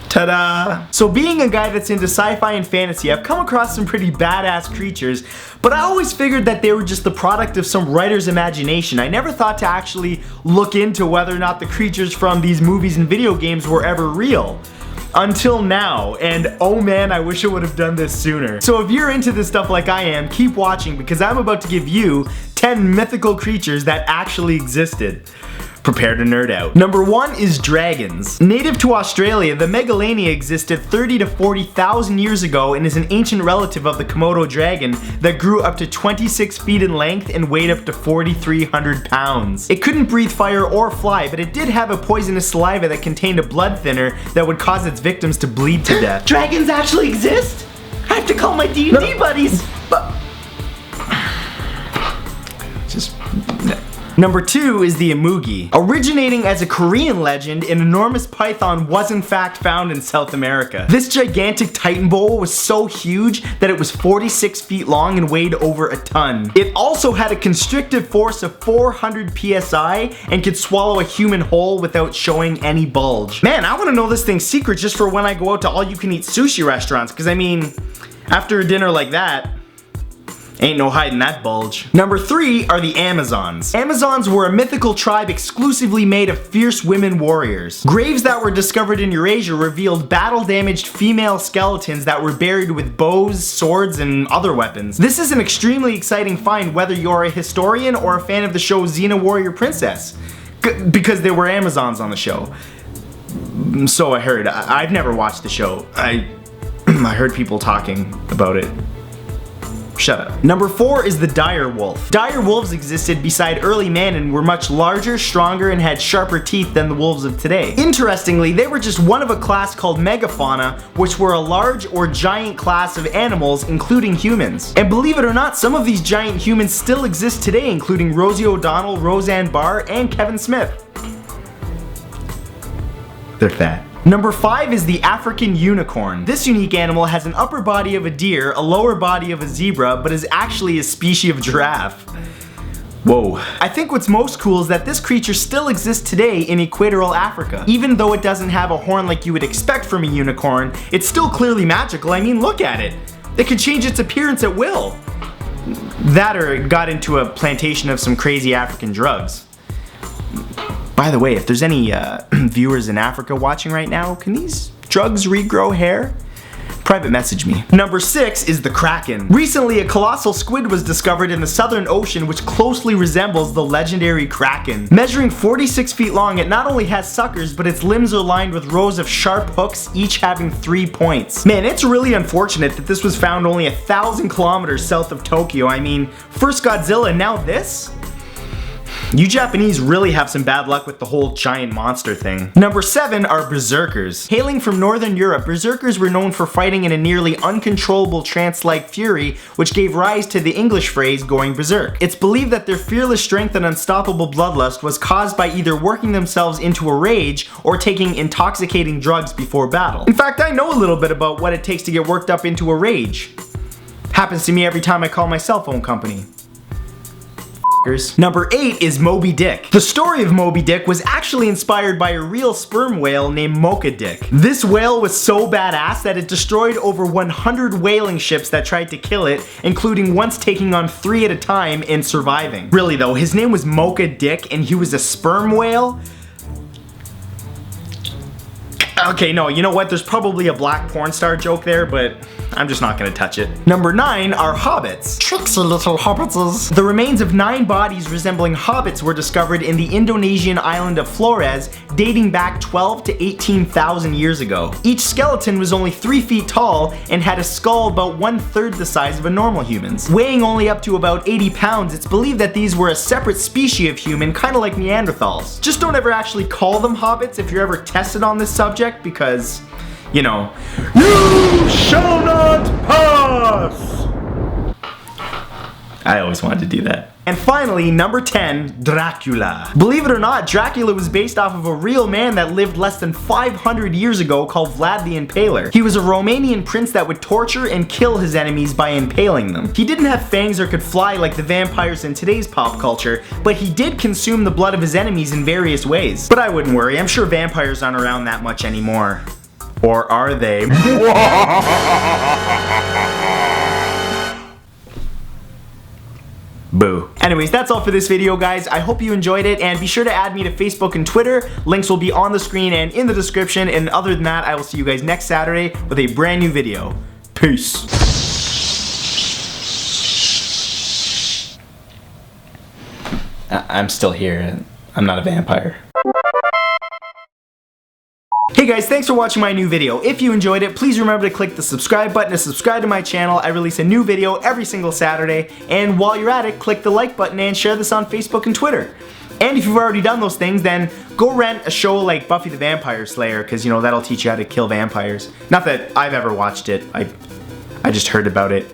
Ta-da! So being a guy that's into sci-fi and fantasy, I've come across some pretty badass creatures, but I always figured that they were just the product of some writer's imagination. I never thought to actually look into whether or not the creatures from these movies and video games were ever real. Until now, and oh man, I wish I would have done this sooner. So if you're into this stuff like I am, keep watching because I'm about to give you 10 mythical creatures that actually existed. Prepare to nerd out. Number 1 is dragons. Native to Australia, the Megalania existed 30 to 40,000 years ago and is an ancient relative of the Komodo dragon that grew up to 26 feet in length and weighed up to 4,300 pounds. It couldn't breathe fire or fly, but it did have a poisonous saliva that contained a blood thinner that would cause its victims to bleed to death. Dragons actually exist? I have to call my D&D buddies. Number 2 is the Imoogi. Originating as a Korean legend, an enormous python was in fact found in South America. This gigantic titan boa was so huge that it was 46 feet long and weighed over a ton. It also had a constrictive force of 400 psi and could swallow a human whole without showing any bulge. Man, I want to know this thing's secret just for when I go out to all-you-can-eat sushi restaurants, because I mean, after a dinner like that, ain't no hiding that bulge. Number 3 are the Amazons. Amazons were a mythical tribe exclusively made of fierce women warriors. Graves that were discovered in Eurasia revealed battle-damaged female skeletons that were buried with bows, swords, and other weapons. This is an extremely exciting find whether you're a historian or a fan of the show Xena Warrior Princess, because there were Amazons on the show. So I heard. I've never watched the show. I heard people talking about it. Shut up. Number 4 is the dire wolf. Dire wolves existed beside early man and were much larger, stronger, and had sharper teeth than the wolves of today. Interestingly, they were just one of a class called megafauna, which were a large or giant class of animals, including humans. And believe it or not, some of these giant humans still exist today, including Rosie O'Donnell, Roseanne Barr, and Kevin Smith. They're fat. Number 5 is the African unicorn. This unique animal has an upper body of a deer, a lower body of a zebra, but is actually a species of giraffe. Whoa. I think what's most cool is that this creature still exists today in equatorial Africa. Even though it doesn't have a horn like you would expect from a unicorn, it's still clearly magical. I mean, look at it. It could change its appearance at will. That or it got into a plantation of some crazy African drugs. By the way, if there's any viewers in Africa watching right now, can these drugs regrow hair? Private message me. Number 6 is the Kraken. Recently, a colossal squid was discovered in the Southern Ocean which closely resembles the legendary Kraken. Measuring 46 feet long, it not only has suckers, but its limbs are lined with rows of sharp hooks, each having 3 points. Man, it's really unfortunate that this was found only 1,000 kilometers south of Tokyo. I mean, first Godzilla and now this? You Japanese really have some bad luck with the whole giant monster thing. Number 7 are Berserkers. Hailing from Northern Europe, Berserkers were known for fighting in a nearly uncontrollable trance-like fury, which gave rise to the English phrase going berserk. It's believed that their fearless strength and unstoppable bloodlust was caused by either working themselves into a rage or taking intoxicating drugs before battle. In fact, I know a little bit about what it takes to get worked up into a rage. Happens to me every time I call my cell phone company. Number 8 is Moby Dick. The story of Moby Dick was actually inspired by a real sperm whale named Mocha Dick. This whale was so badass that it destroyed over 100 whaling ships that tried to kill it, including once taking on 3 at a time and surviving. Really though, his name was Mocha Dick and he was a sperm whale? Okay, no, you know what? There's probably a black porn star joke there, but I'm just not gonna touch it. Number 9 are hobbits. Tricksy little hobbitses. The remains of 9 bodies resembling hobbits were discovered in the Indonesian island of Flores, dating back 12 to 18,000 years ago. Each skeleton was only 3 feet tall and had a skull about 1/3 the size of a normal human's. Weighing only up to about 80 pounds, it's believed that these were a separate species of human, kind of like Neanderthals. Just don't ever actually call them hobbits if you're ever tested on this subject, because, you know, you shall not pass! I always wanted to do that. And finally, number 10, Dracula. Believe it or not, Dracula was based off of a real man that lived less than 500 years ago called Vlad the Impaler. He was a Romanian prince that would torture and kill his enemies by impaling them. He didn't have fangs or could fly like the vampires in today's pop culture, but he did consume the blood of his enemies in various ways. But I wouldn't worry, I'm sure vampires aren't around that much anymore. Or are they? Boo. Anyways, that's all for this video, guys. I hope you enjoyed it, and be sure to add me to Facebook and Twitter. Links will be on the screen and in the description, and other than that, I will see you guys next Saturday with a brand new video. Peace. I'm still here. I'm not a vampire. Hey guys, thanks for watching my new video. If you enjoyed it, please remember to click the subscribe button to subscribe to my channel. I release a new video every single Saturday. And while you're at it, click the like button and share this on Facebook and Twitter. And if you've already done those things, then go rent a show like Buffy the Vampire Slayer, because, you know, that'll teach you how to kill vampires. Not that I've ever watched it. I just heard about it.